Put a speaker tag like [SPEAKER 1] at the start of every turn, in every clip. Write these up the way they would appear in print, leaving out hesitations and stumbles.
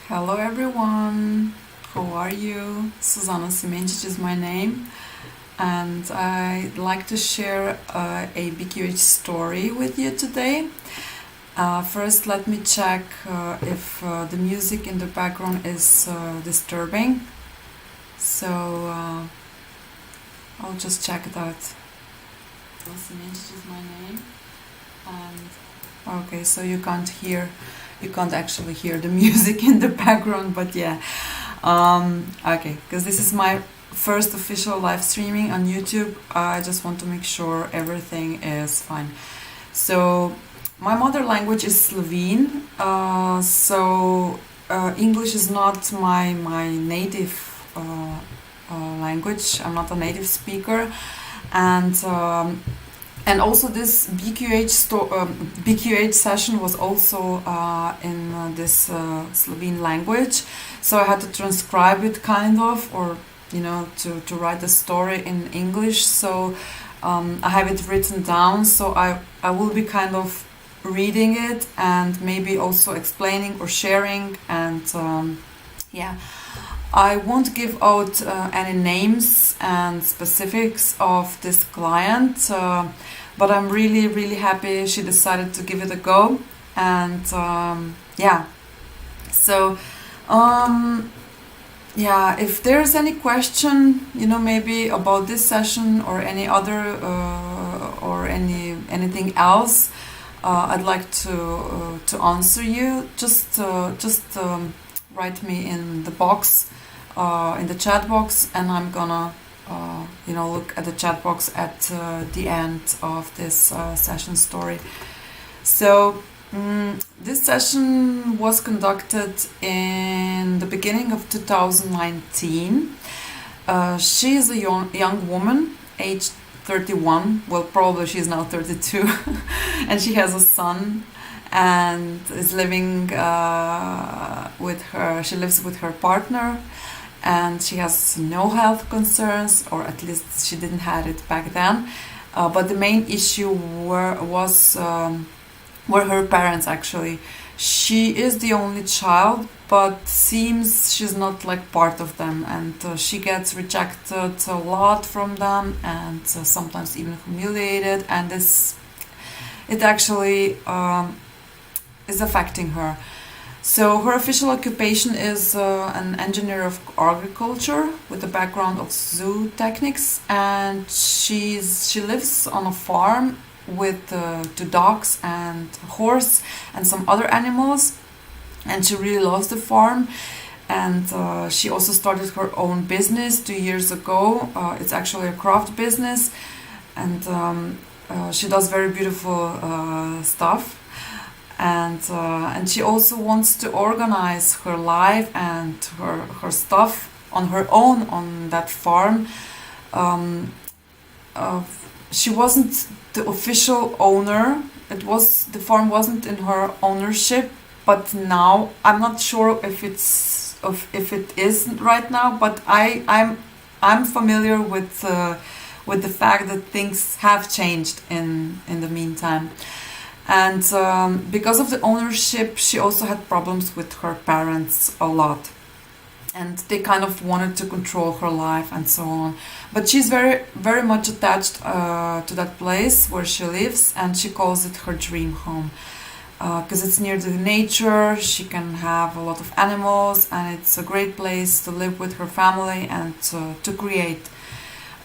[SPEAKER 1] Hello everyone, how are you? Susanna Simencic is my name, and I'd like to share a BQH story with you today. First, let me check if the music in the background is disturbing. So I'll just check that. Simencic is my name, and okay, so you can't actually hear the music in the background, but yeah. Okay, because this is my first official live streaming on YouTube. I just want to make sure everything is fine. So my mother language is Slovene, English is not my native language. I'm not a native speaker, and also this BQH session was also in this Slovene language, so I had to transcribe it kind of, or to write the story in English. So I have it written down, so I will be kind of reading it and maybe also explaining or sharing, and yeah. I won't give out any names and specifics of this client, but I'm really happy she decided to give it a go. And yeah, so yeah, if there's any question, maybe about this session or any other or anything else, I'd like to answer you. Just write me in the box. In the chat box, and I'm gonna look at the chat box at the end of this session story. So this session was conducted in the beginning of 2019. She is a young woman, aged 31. Well, probably she's now 32, and she has a son and is living with her. She lives with her partner, and she has no health concerns, or at least she didn't have it back then. But the main issue were her parents, actually. She is the only child, but seems she's not like part of them, and she gets rejected a lot from them, and sometimes even humiliated, and it actually is affecting her. So her official occupation is an engineer of agriculture with a background of zootechnics, and she lives on a farm with 2 dogs and a horse and some other animals, and she really loves the farm. And she also started her own business 2 years ago. It's actually a craft business, and she does very beautiful stuff. And she also wants to organize her life and her stuff on her own on that farm. She wasn't the official owner. The farm wasn't in her ownership, but now I'm not sure if it is right now. But I'm familiar with the fact that things have changed in the meantime. And because of the ownership, she also had problems with her parents a lot. And they kind of wanted to control her life and so on. But she's very much attached to that place where she lives, and she calls it her dream home. Because it's near the nature, she can have a lot of animals, and it's a great place to live with her family and to create.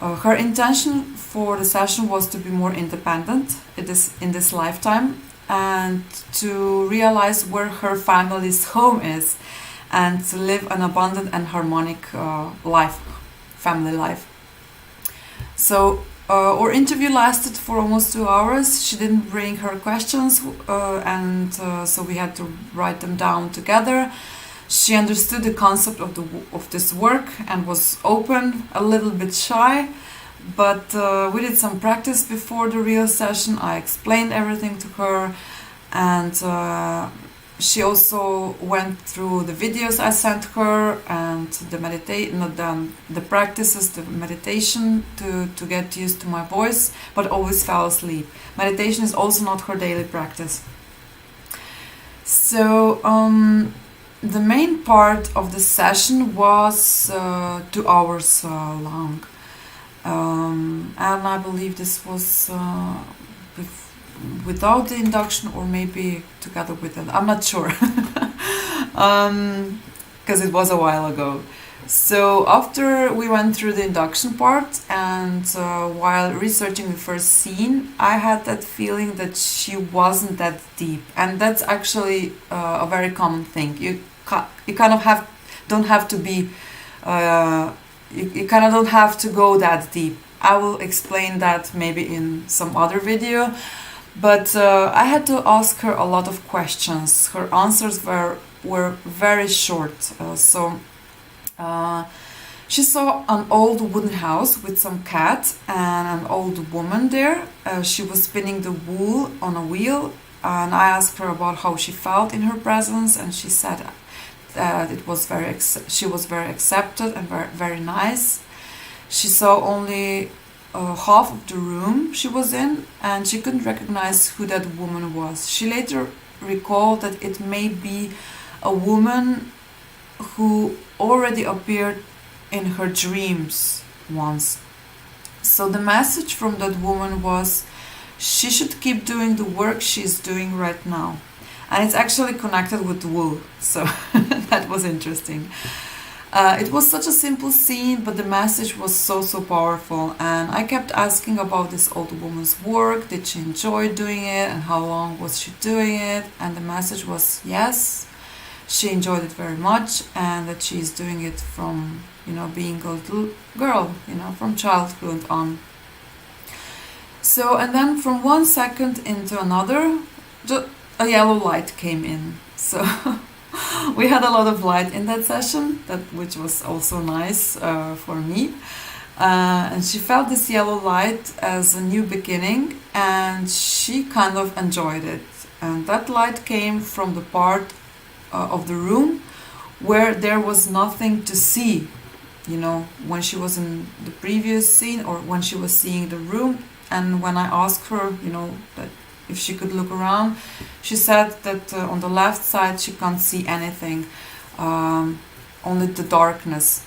[SPEAKER 1] Her intention for the session was to be more independent in this lifetime, and to realize where her family's home is, and to live an abundant and harmonic family life. So our interview lasted for almost 2 hours. She didn't bring her questions, and so we had to write them down together. She understood the concept of this work and was open, a little bit shy, but we did some practice before the real session. I explained everything to her, and she also went through the videos I sent her and the practices, the meditation to get used to my voice, but always fell asleep. Meditation is also not her daily practice. So the main part of the session was 2 hours long. And I believe this was without the induction or maybe together with it. I'm not sure. Because it was a while ago. So after we went through the induction part and while researching the first scene, I had that feeling that she wasn't that deep, and that's actually a very common thing. You kind of don't have to be you kind of don't have to go that deep. I will explain that maybe in some other video. But I had to ask her a lot of questions. Her answers were very short. She saw an old wooden house with some cat and an old woman there. She was spinning the wool on a wheel, and I asked her about how she felt in her presence, and she said that she was very accepted and very nice. She saw only half of the room she was in, and she couldn't recognize who that woman was. She later recalled that it may be a woman who already appeared in her dreams once. So the message from that woman was she should keep doing the work she's doing right now. And it's actually connected with wool, so that was interesting. It was such a simple scene, but the message was so powerful, and I kept asking about this old woman's work. Did she enjoy doing it, and how long was she doing it? And the message was yes, she enjoyed it very much, and that she's doing it from, being a little girl, from childhood on. So, and then from 1 second into another, a yellow light came in. So we had a lot of light in that session, which was also nice for me. And she felt this yellow light as a new beginning, and she kind of enjoyed it. And that light came from the part of the room where there was nothing to see, when she was in the previous scene or when she was seeing the room. And when I asked her, that if she could look around, she said that on the left side she can't see anything, only the darkness.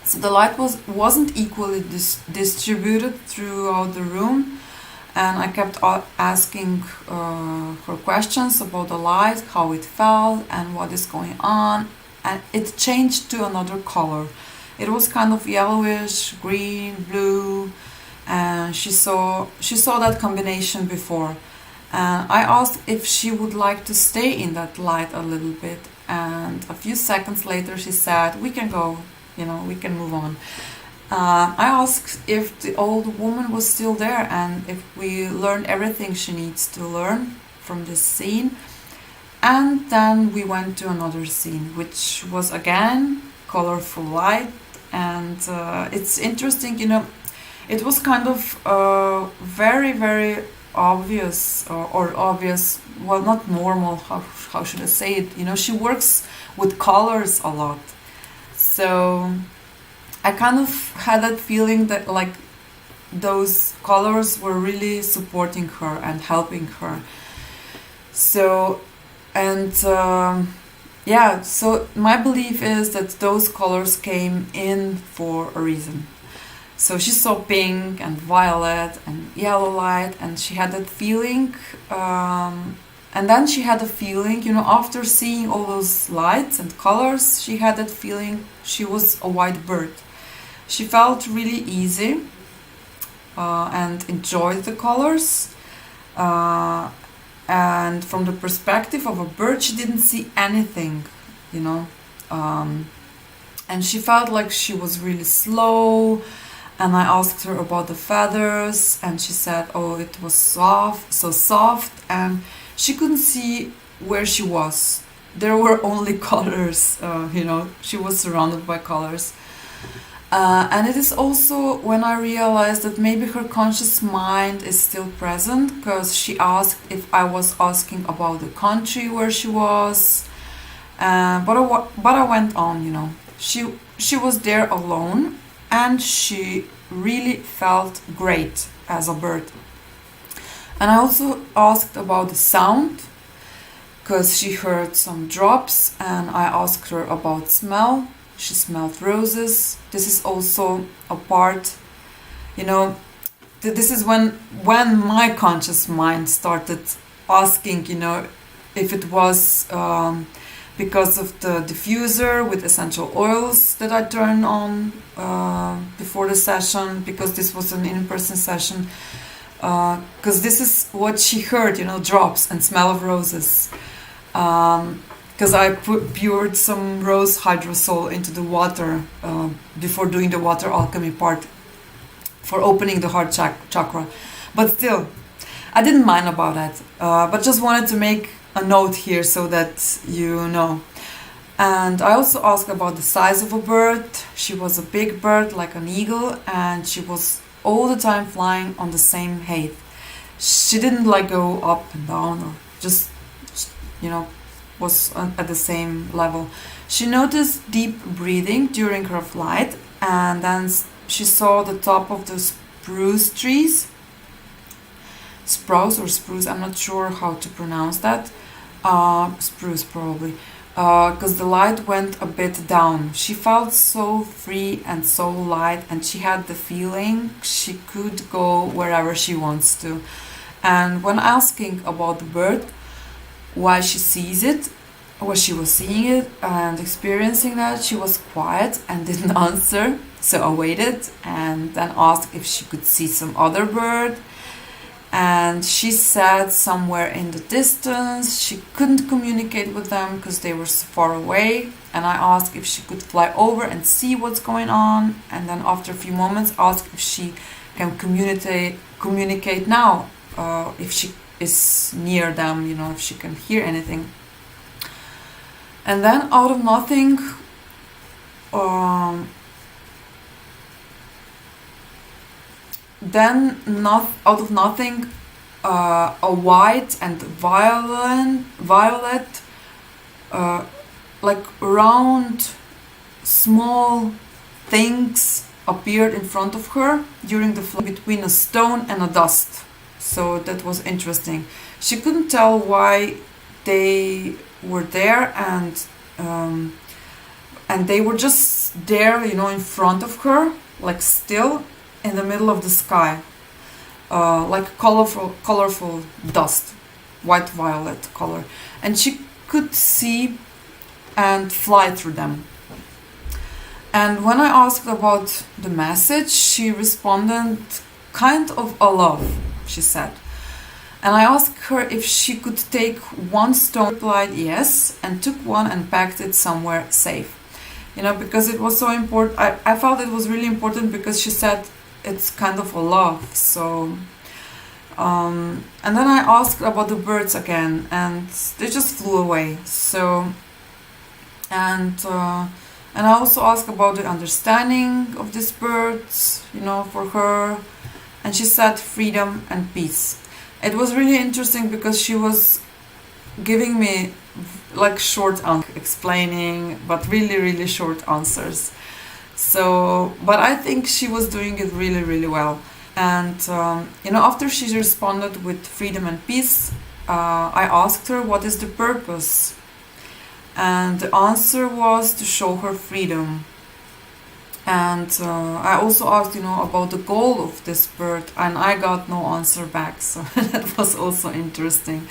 [SPEAKER 1] So the light wasn't equally distributed throughout the room, and I kept asking her questions about the light, how it felt and what is going on, and it changed to another color. It was kind of yellowish, green, blue, and she saw that combination before. I asked if she would like to stay in that light a little bit, and a few seconds later she said, we can go, we can move on. I asked if the old woman was still there and if we learned everything she needs to learn from this scene. And then we went to another scene, which was again colorful light, and it's interesting, it was kind of very, very obvious, or obvious, well, not normal, how should I say it, she works with colors a lot. So I kind of had that feeling that like those colors were really supporting her and helping her. So, and so my belief is that those colors came in for a reason. So she saw pink and violet and yellow light, and she had that feeling. And then she had a feeling, after seeing all those lights and colors, she had that feeling she was a white bird. She felt really easy and enjoyed the colors. And from the perspective of a bird, she didn't see anything, and she felt like she was really slow. And I asked her about the feathers, and she said, oh, it was so soft, and she couldn't see where she was. There were only colors, she was surrounded by colors. And it is also when I realized that maybe her conscious mind is still present, because she asked if I was asking about the country where she was. But I went on, She was there alone, and she really felt great as a bird. And I also asked about the sound, because she heard some drops, and I asked her about smell. She smelled roses. This is also a part, you know, this is when my conscious mind started asking, you know, if it was because of the diffuser with essential oils that I turned on before the session, because this was an in-person session, because this is what she heard, you know, drops and smell of roses. Because I poured some rose hydrosol into the water before doing the water alchemy part for opening the heart chakra. But still, I didn't mind about that, but just wanted to make a note here so that you know. And I also asked about the size of a bird. She was a big bird, like an eagle, and she was all the time flying on the same height. She didn't like go up and down, or just, you know, was at the same level. She noticed deep breathing during her flight, and then she saw the top of the spruce trees. Spruce or spruce, I'm not sure how to pronounce that. Spruce probably. Because the light went a bit down. She felt so free and so light, and she had the feeling she could go wherever she wants to. And when asking about the bird, why she sees it, or she was seeing it and experiencing that, she was quiet and didn't answer. So I waited and then asked if she could see some other bird. And she said somewhere in the distance. She couldn't communicate with them because they were so far away. And I asked if she could fly over and see what's going on. And then after a few moments, asked if she can communicate now, if she is near them, you know, if she can hear anything. And then out of nothing, out of nothing, a white and violet, like round, small things appeared in front of her during the flight, between a stone and a dust. So that was interesting. She couldn't tell why they were there, and they were just there, you know, in front of her, like still in the middle of the sky, like colorful dust, white violet color, and she could see and fly through them. And when I asked about the message, she responded, kind of a love, she said. And I asked her if she could take one stone. She replied yes, and took one and packed it somewhere safe. You know, because it was so important. I felt it was really important because she said it's kind of a love. So, and then I asked about the birds again, and they just flew away. So, and I also asked about the understanding of these birds, you know, for her, and she said freedom and peace. It was really interesting because she was giving me like short explaining, but really short answers. So, but I think she was doing it really well. And you know, after she responded with freedom and peace, I asked her what is the purpose, and the answer was to show her freedom. And I also asked, you know, about the goal of this bird, and I got no answer back. So that was also interesting.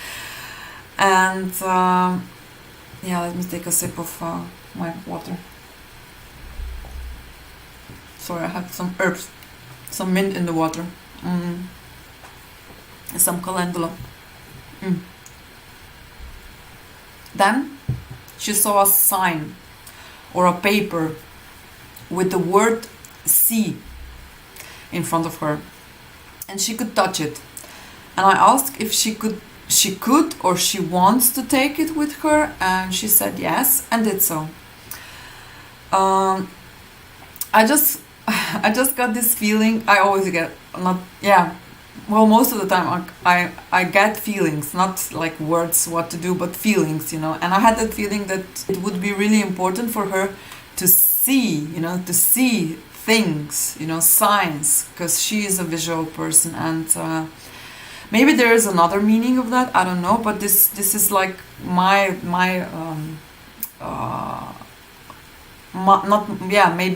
[SPEAKER 1] And yeah, let me take a sip of my water. Sorry, I had some herbs, some mint in the water, and some calendula. Then she saw a sign or a paper with the word "see" in front of her, and she could touch it. And I asked if she could or she wants to take it with her, and she said yes, and did so. I just got this feeling. I always get most of the time I get feelings, not like words what to do, but feelings, you know. And I had that feeling that it would be really important for her to see, you know, to see things, you know, signs, because she is a visual person. And Maybe there is another meaning of that, I don't know, but this is like maybe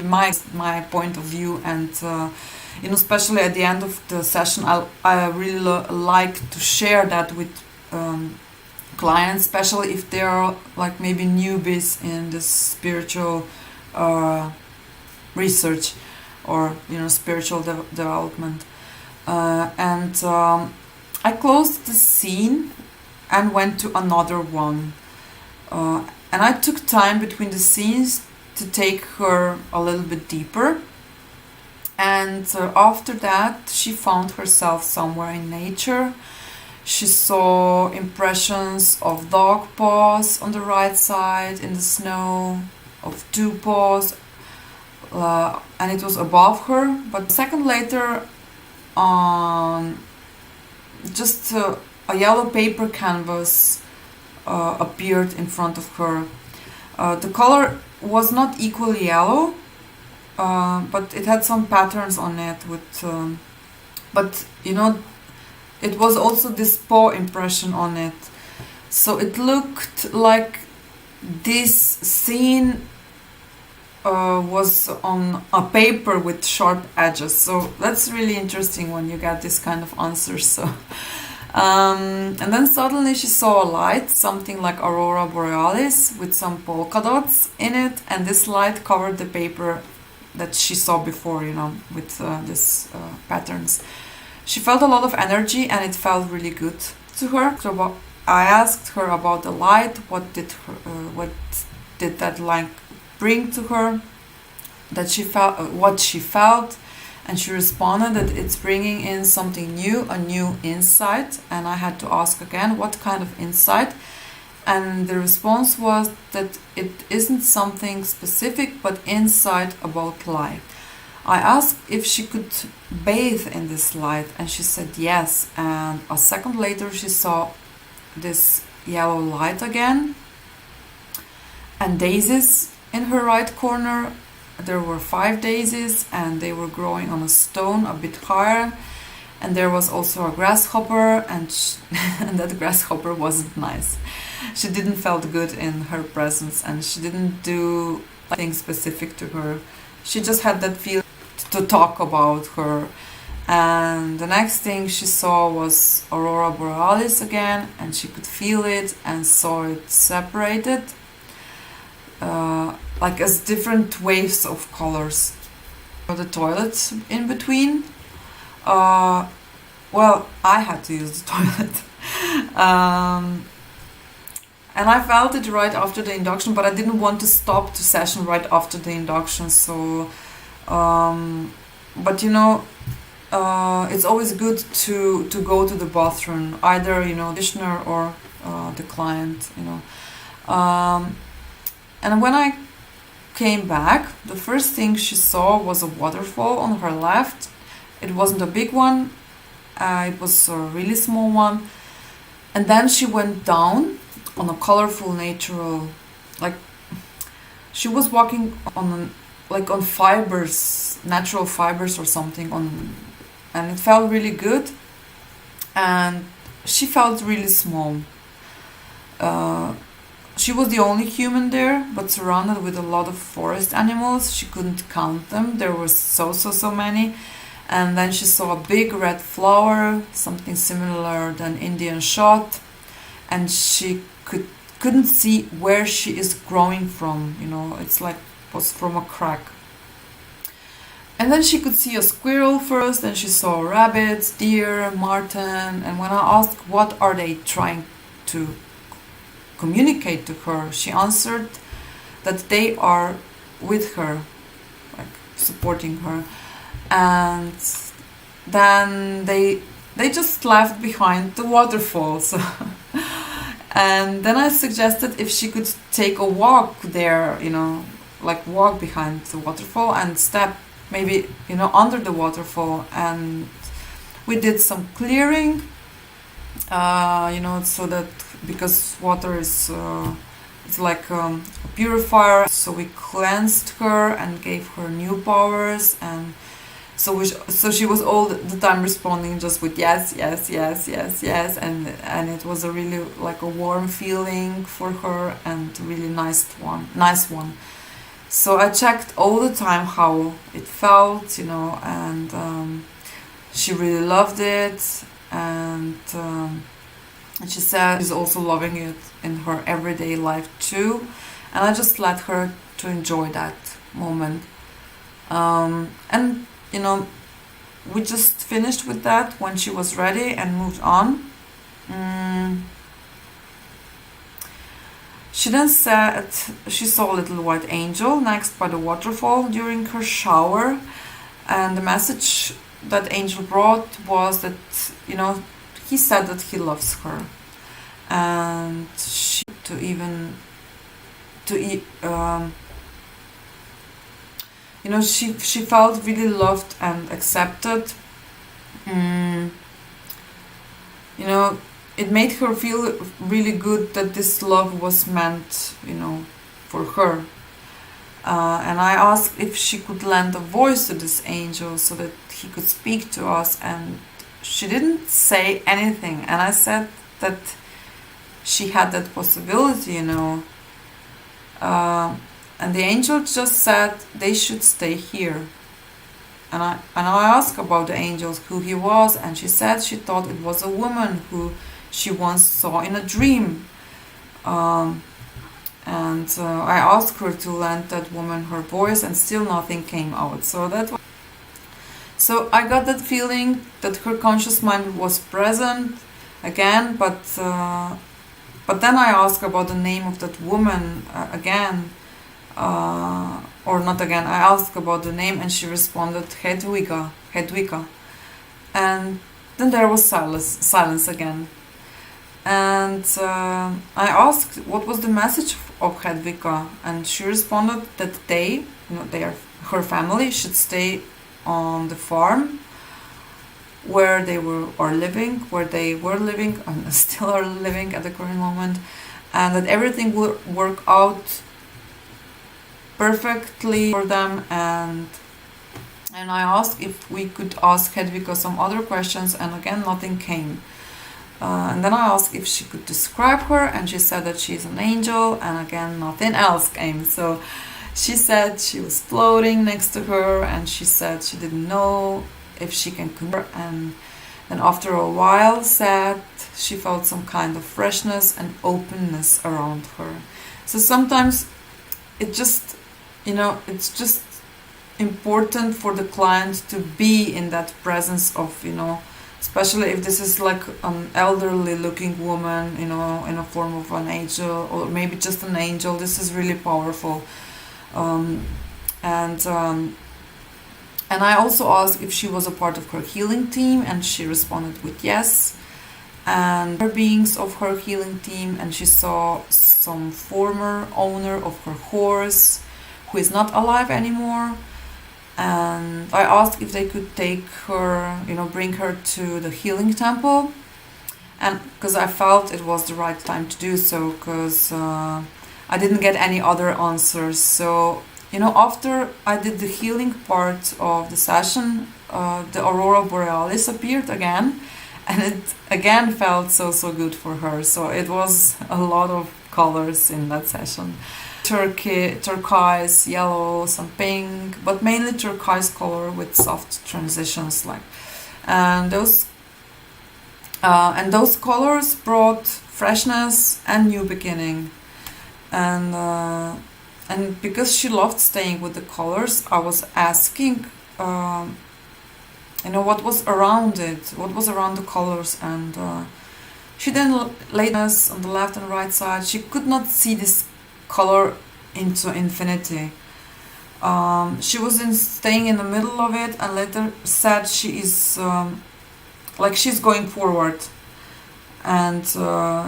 [SPEAKER 1] my point of view. And especially at the end of the session, I really like to share that with clients, especially if they are like maybe newbies in this spiritual research or spiritual development. I closed the scene and went to another one. And I took time between the scenes to take her a little bit deeper. And after that, she found herself somewhere in nature. She saw impressions of dog paws on the right side in the snow, of 2 paws, and it was above her. But a second later, just a yellow paper canvas appeared in front of her. The color was not equally yellow, but it had some patterns on it but it was also this paw impression on it. So it looked like this scene was on a paper with sharp edges. So that's really interesting when you get this kind of answers. So and then suddenly she saw a light, something like aurora borealis with some polka dots in it, and this light covered the paper that she saw before, with these patterns. She felt a lot of energy and it felt really good to her. So I asked her about the light, what did that light bring to her, that she felt, what she felt, and she responded that it's bringing in something new, a new insight. And I had to ask again, what kind of insight? And the response was that it isn't something specific, but insight about life. I asked if she could bathe in this light, and she said yes. And a second later, she saw this yellow light again, and daisies in her right corner. There were 5 daisies, and they were growing on a stone a bit higher. And there was also a grasshopper, and that grasshopper wasn't nice. She didn't felt good in her presence, and she didn't do anything specific to her. She just had that feeling to talk about her. And the next thing she saw was aurora borealis again, and she could feel it and saw it separated, like as different waves of colors. The toilet in between. Well, I had to use the toilet. And I felt it right after the induction, but I didn't want to stop the session right after the induction. So, but it's always good to go to the bathroom, either practitioner or the client. And when I came back, the first thing she saw was a waterfall on her left. It wasn't a big one, it was a really small one. And then she went down on a colorful natural, like she was walking on fibers, natural fibers or something, and it felt really good. And she felt really small. She was the only human there, but surrounded with a lot of forest animals. She couldn't count them. There were so many. And then she saw a big red flower, something similar than Indian shot, and she couldn't see where she is growing from. It's like it was from a crack. And then she could see a squirrel first, and she saw rabbits, deer, marten. And when I asked what are they trying to communicate to her, she answered that they are with her, like supporting her. And then they just left behind the waterfall. So and then I suggested if she could take a walk there, like walk behind the waterfall and step maybe under the waterfall. And we did some clearing, so that because water is it's like a purifier, so we cleansed her and gave her new powers. And So she was all the time responding just with yes, yes, yes, yes, yes, and it was a really like a warm feeling for her and really nice one. So I checked all the time how it felt, you know, and she really loved it, and she said she's also loving it in her everyday life too, and I just let her to enjoy that moment. And you know, we just finished with that when she was ready and moved on. She then said she saw a little white angel next by the waterfall during her shower, and the message that angel brought was that, you know, he said that he loves her, and she to even to you know, she felt really loved and accepted. You know, it made her feel really good that this love was meant, you know, for her. And I asked if she could lend a voice to this angel so that he could speak to us, and she didn't say anything. And I said that she had that possibility, you know. And the angel just said they should stay here. And I asked about the angel, who he was, and she said she thought it was a woman who she once saw in a dream. I asked her to lend that woman her voice, and still nothing came out. So I got that feeling that her conscious mind was present again, but then I asked about the name of that woman again. Or not again, I asked about the name, and she responded Hedwiga. And then there was silence again. And I asked what was the message of Hedwiga, and she responded that they, you know, her family should stay on the farm where they were living and still are living at the current moment, and that everything will work out perfectly for them. And I asked if we could ask Hedwiga some other questions, and again nothing came. And then I asked if she could describe her, and she said that she's an angel, and again nothing else came. So she said she was floating next to her, and she said she didn't know if she can convert, and then after a while said she felt some kind of freshness and openness around her. So sometimes it just, you know, it's just important for the client to be in that presence of, you know, especially if this is like an elderly looking woman, you know, in a form of an angel, or maybe just an angel. This is really powerful. And I also asked if she was a part of her healing team, and she responded with yes. And her beings of her healing team, and she saw some former owner of her horse who is not alive anymore. And I asked if they could take her, you know, bring her to the healing temple, and because I felt it was the right time to do so, because I didn't get any other answers. So, you know, after I did the healing part of the session, the aurora borealis appeared again, and it again felt so good for her. So it was a lot of colors in that session. Turquoise, yellow, some pink, but mainly turquoise color with soft transitions, like, and those colors brought freshness and new beginning. And because she loved staying with the colors, I was asking, you know, what was around it, what was around the colors, and she then laid us on the left and right side. She could not see this color into infinity. She was staying in the middle of it, and later said she is like she's going forward, and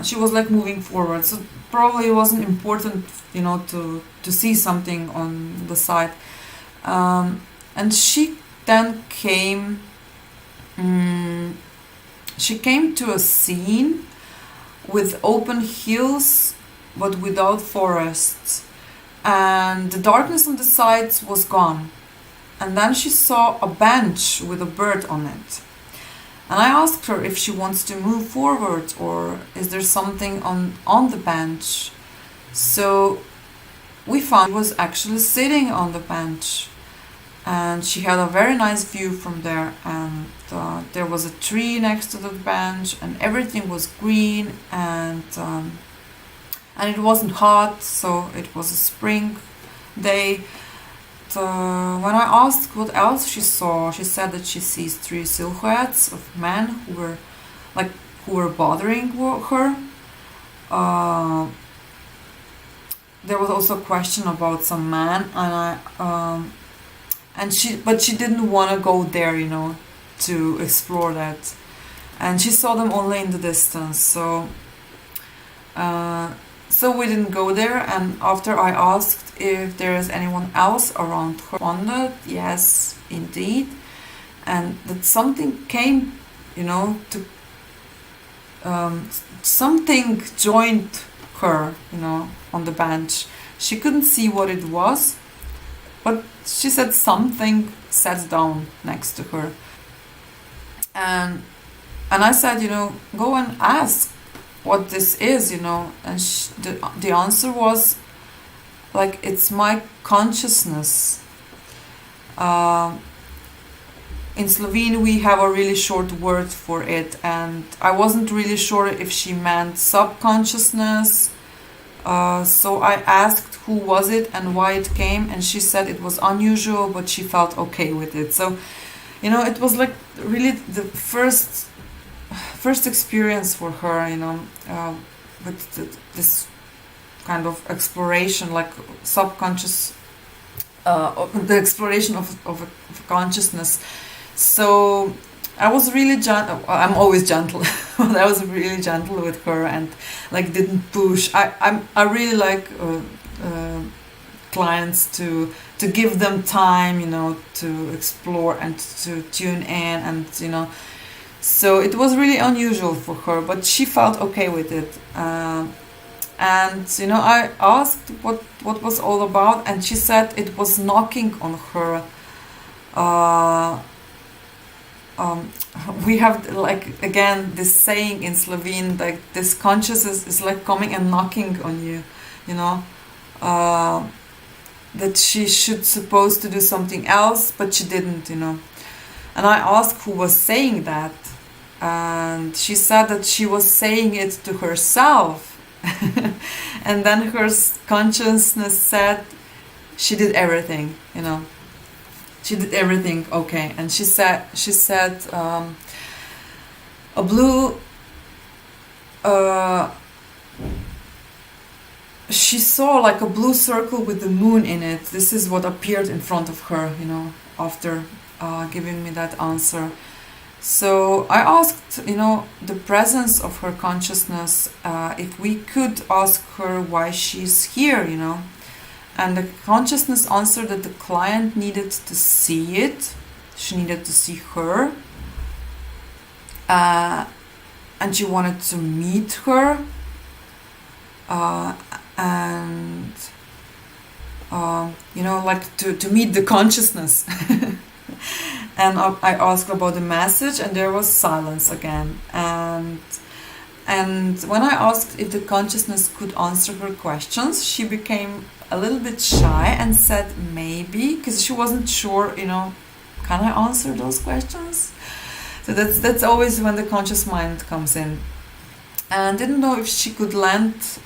[SPEAKER 1] she was like moving forward. So probably it wasn't important, you know, to see something on the side. And she then came. She came to a scene with open hills, but without forests, and the darkness on the sides was gone. and then she saw a bench with a bird on it. And I asked her if she wants to move forward or is there something on the bench. So we found she was actually sitting on the bench, and she had a very nice view from there, and there was a tree next to the bench, and everything was green, and it wasn't hot, so it was a spring day. When I asked what else she saw, she said that she sees 3 silhouettes of men who were bothering her. There was also a question about some man, and she didn't want to go there, to explore that, and she saw them only in the distance. So we didn't go there, and after I asked if there is anyone else around her, responded, yes, indeed, and that something came, to something joined her, on the bench. She couldn't see what it was, but she said something sat down next to her, and I said, go and ask what this is, and the answer was like, it's my consciousness. In Slovene we have a really short word for it, and I wasn't really sure if she meant subconsciousness. So I asked who was it and why it came, and she said it was unusual, but she felt okay with it. So, it was like really the first experience for her, with this kind of exploration, like subconscious, the exploration of consciousness. So I was really gentle. I'm always gentle, but I was really gentle with her and didn't push. I really like clients to give them time, to explore and to tune in, and so it was really unusual for her, but she felt okay with it. And I asked what was all about, and she said it was knocking on her. We have again this saying in Slovene, this consciousness is like coming and knocking on you, that she should supposed to do something else, but she didn't, And I asked who was saying that, and she said that she was saying it to herself. And then her consciousness said she did everything, She did everything okay, and she said a blue. She saw a blue circle with the moon in it. This is what appeared in front of her, after giving me that answer. So I asked, the presence of her consciousness, if we could ask her why she's here, And the consciousness answered that the client needed to see it. She needed to see her. And she wanted to meet her. To meet the consciousness. And I asked about the message, and there was silence again. And when I asked if the consciousness could answer her questions, she became a little bit shy and said maybe, because she wasn't sure, can I answer those questions? So that's always when the conscious mind comes in. And didn't know if she could lend,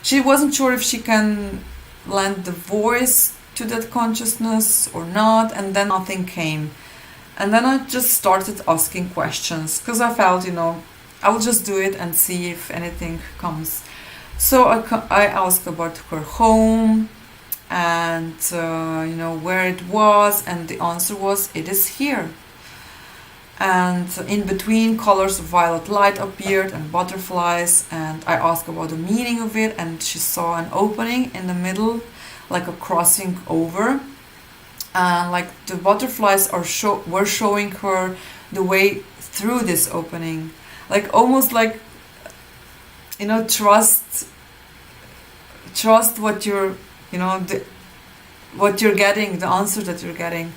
[SPEAKER 1] she wasn't sure if she can lend the voice to that consciousness or not, and then nothing came. And then I just started asking questions, because I felt, I will just do it and see if anything comes. So I asked about her home and, where it was, and the answer was, it is here. And in between, colors of violet light appeared and butterflies, and I asked about the meaning of it, and she saw an opening in the middle, like a crossing over. And the butterflies were showing her the way through this opening. Almost trust what you're, what you're getting, the answer that you're getting.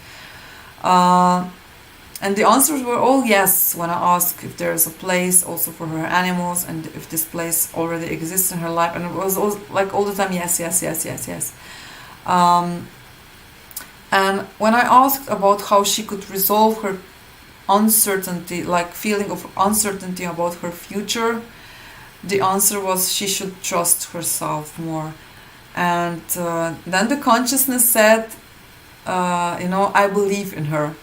[SPEAKER 1] And the answers were all yes when I asked if there's a place also for her animals and if this place already exists in her life. And it was like all the time yes, yes, yes, yes, yes. And when I asked about how she could resolve her uncertainty, like feeling of uncertainty about her future, the answer was she should trust herself more. And then the consciousness said, I believe in her.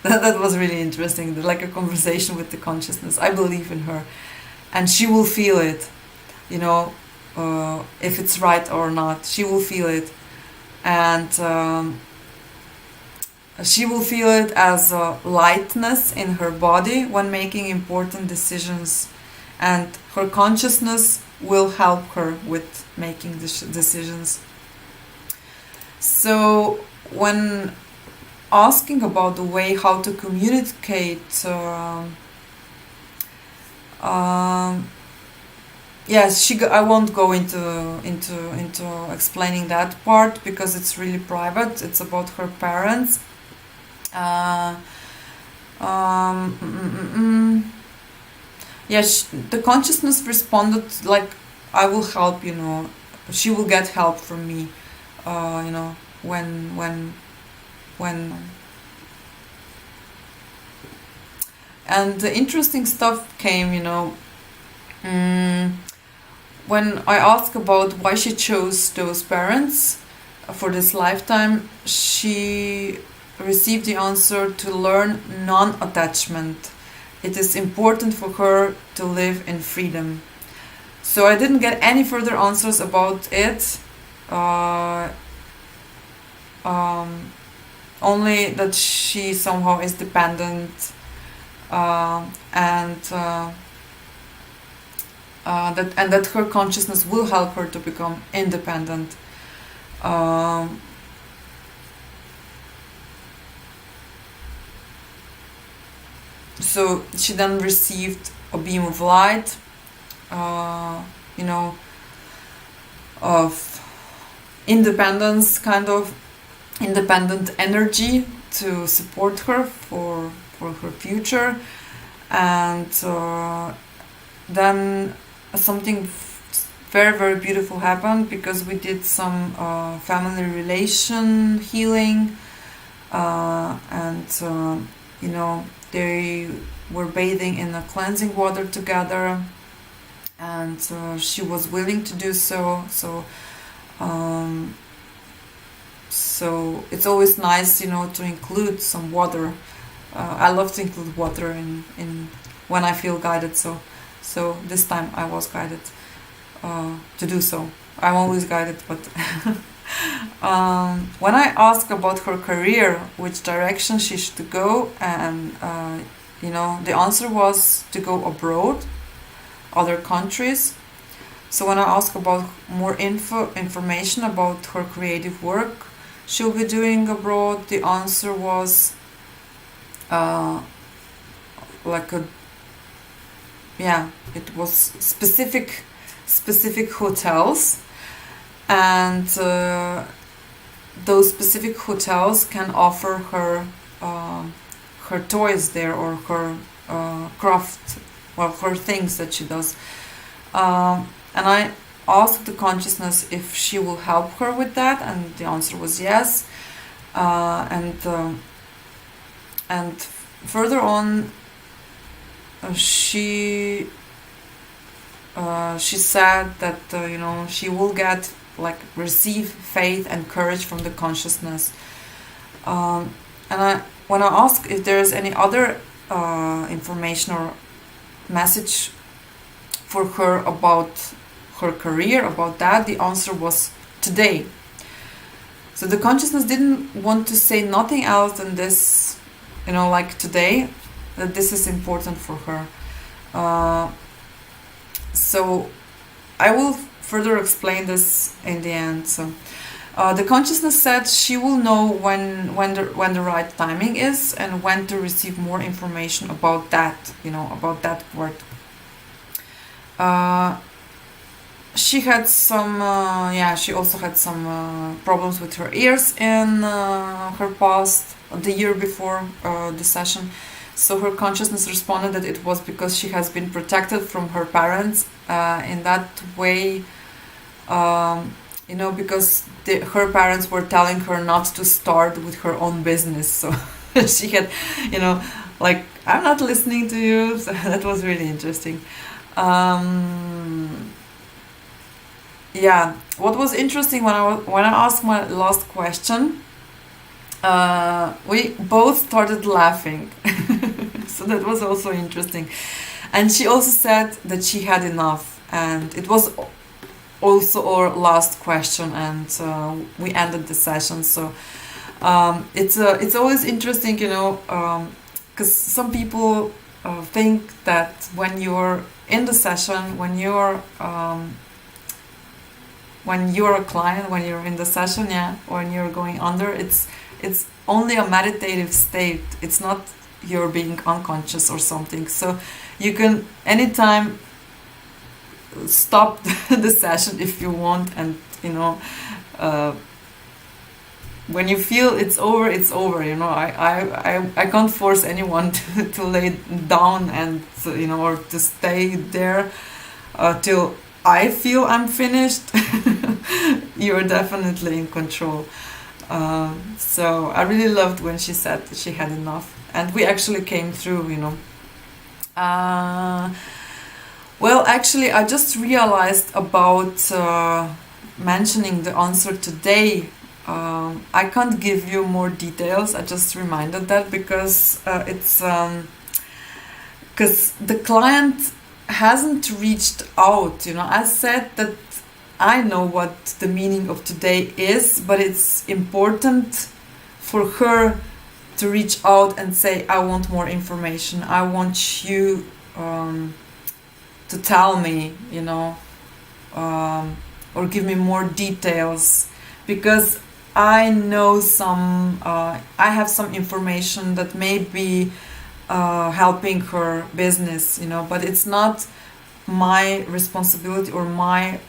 [SPEAKER 1] That was really interesting, like a conversation with the consciousness. I believe in her, and she will feel it, if it's right or not. She will feel it, and she will feel it as a lightness in her body when making important decisions, and her consciousness will help her with making decisions. So when asking about the way how to communicate, yes, I won't go into explaining that part because it's really private. It's about her parents. Yes, the consciousness responded like, I will help, she will get help from me, when and the interesting stuff came, when I asked about why she chose those parents for this lifetime. She received the answer to learn non-attachment. It is important for her to live in freedom. So I didn't get any further answers about it. Only that she somehow is dependent, and that her consciousness will help her to become independent. So she then received a beam of light, of independence, kind of independent energy to support her for her future. And then something very, very beautiful happened because we did some family relation healing, and they were bathing in a cleansing water together, and she was willing to do so. So it's always nice, to include some water. I love to include water in when I feel guided. So this time I was guided to do so. I'm always guided, but when I asked about her career, which direction she should go, and the answer was to go abroad, other countries. So when I asked about more information about her creative work she'll be doing abroad, the answer was it was specific hotels, and those specific hotels can offer her her toys there, or her craft, her things that she does. And I asked the consciousness if she will help her with that, and the answer was yes. And further on, she said that she will get receive faith and courage from the consciousness. And when I asked if there is any other information or message for her about her career, about that, the answer was today. So the consciousness didn't want to say nothing else than this, today, that this is important for her. So I will further explain this in the end. So the consciousness said she will know when the right timing is, and when to receive more information about that, about that part. she had some, she also had some problems with her ears in her past, the year before the session. So her consciousness responded that it was because she has been protected from her parents in that way, because her parents were telling her not to start with her own business. So she had, like, I'm not listening to you. So that was really interesting. What was interesting when I asked my last question, we both started laughing. So that was also interesting. And she also said that she had enough, and it was also our last question, and we ended the session. So it's always interesting, because some people think that when you're in the session, when you're a client, when you're in the session, when you're going under, it's only a meditative state. It's not you're being unconscious or something. So you can anytime stop the session if you want, and when you feel it's over, it's over. I can't force anyone to lay down and or to stay there till I feel I'm finished. You're definitely in control. So I really loved when she said that she had enough, and we actually came through. Well, actually, I just realized about mentioning the answer today. I can't give you more details. I just reminded that because it's because the client hasn't reached out. I said that I know what the meaning of today is, but it's important for her to reach out and say, I want more information. I want you to tell me, or give me more details, because I know I have some information that may be helping her business, but it's not my responsibility or my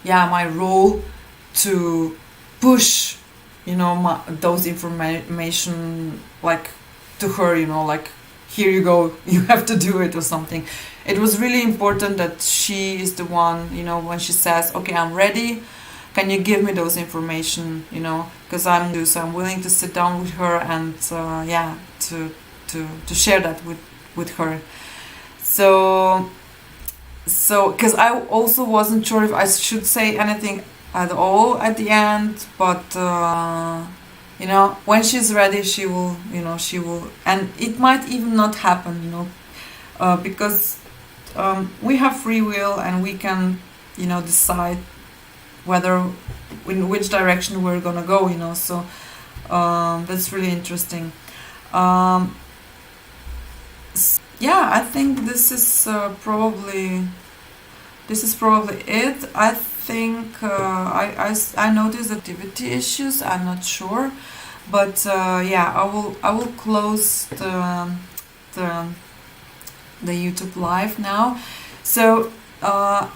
[SPEAKER 1] my role to push, those information like to her, like, here you go, you have to do it or something. It was really important that she is the one, when she says, okay, I'm ready, can you give me those information, because I'm willing to sit down with her and to share that with her. So because I also wasn't sure if I should say anything at all at the end, but when she's ready, she will, and it might even not happen, because we have free will, and we can, decide whether in which direction we're gonna go, so that's really interesting. I think this is probably it. I think I noticed activity issues. I'm not sure, but I will close the YouTube live now. So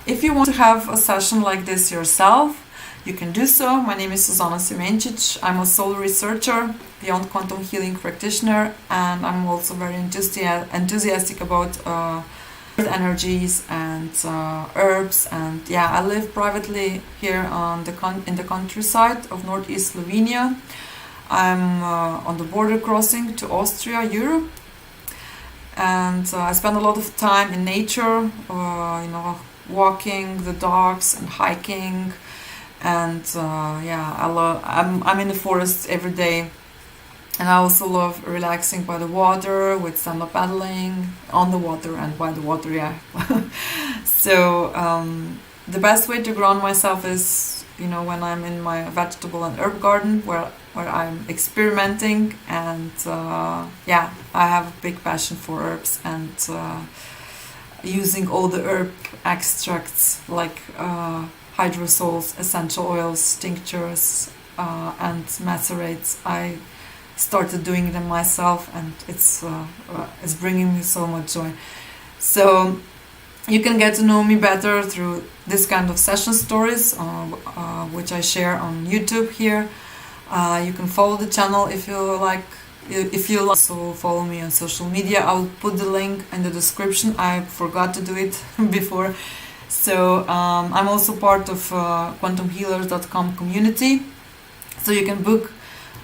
[SPEAKER 1] if you want to have a session like this yourself, you can do so. My name is Zuzana Simencic. I'm a soul researcher, beyond quantum healing practitioner, and I'm also very enthusiastic about earth energies and herbs. And I live privately here in the countryside of northeast Slovenia. I'm on the border crossing to Austria, Europe, and I spend a lot of time in nature, walking the dogs and hiking. And I'm in the forest every day, and I also love relaxing by the water with stand-up paddling on the water and by the water. So the best way to ground myself is when I'm in my vegetable and herb garden where I'm experimenting, and I have a big passion for herbs and using all the herb extracts like hydrosols, essential oils, tinctures, and macerates. I started doing them myself, and it's bringing me so much joy. So you can get to know me better through this kind of session stories, which I share on YouTube here. You can follow the channel if you like. Also follow me on social media. I'll put the link in the description. I forgot to do it before. So I'm also part of quantumhealers.com community. So you can book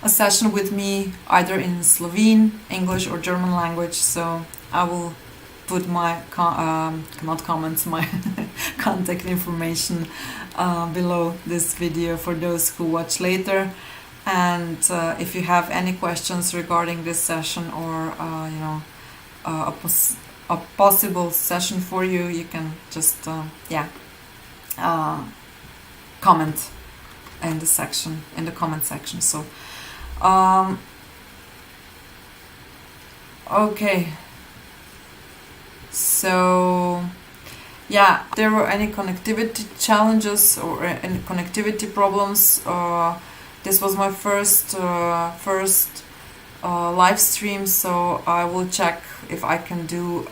[SPEAKER 1] a session with me either in Slovene, English or German language. So I will put my not comments, my contact information below this video for those who watch later. And if you have any questions regarding this session or a possible session for you, you can just comment in the comment section. So okay. So yeah, if there were any connectivity challenges or any connectivity problems, this was my first live stream, so I will check if I can do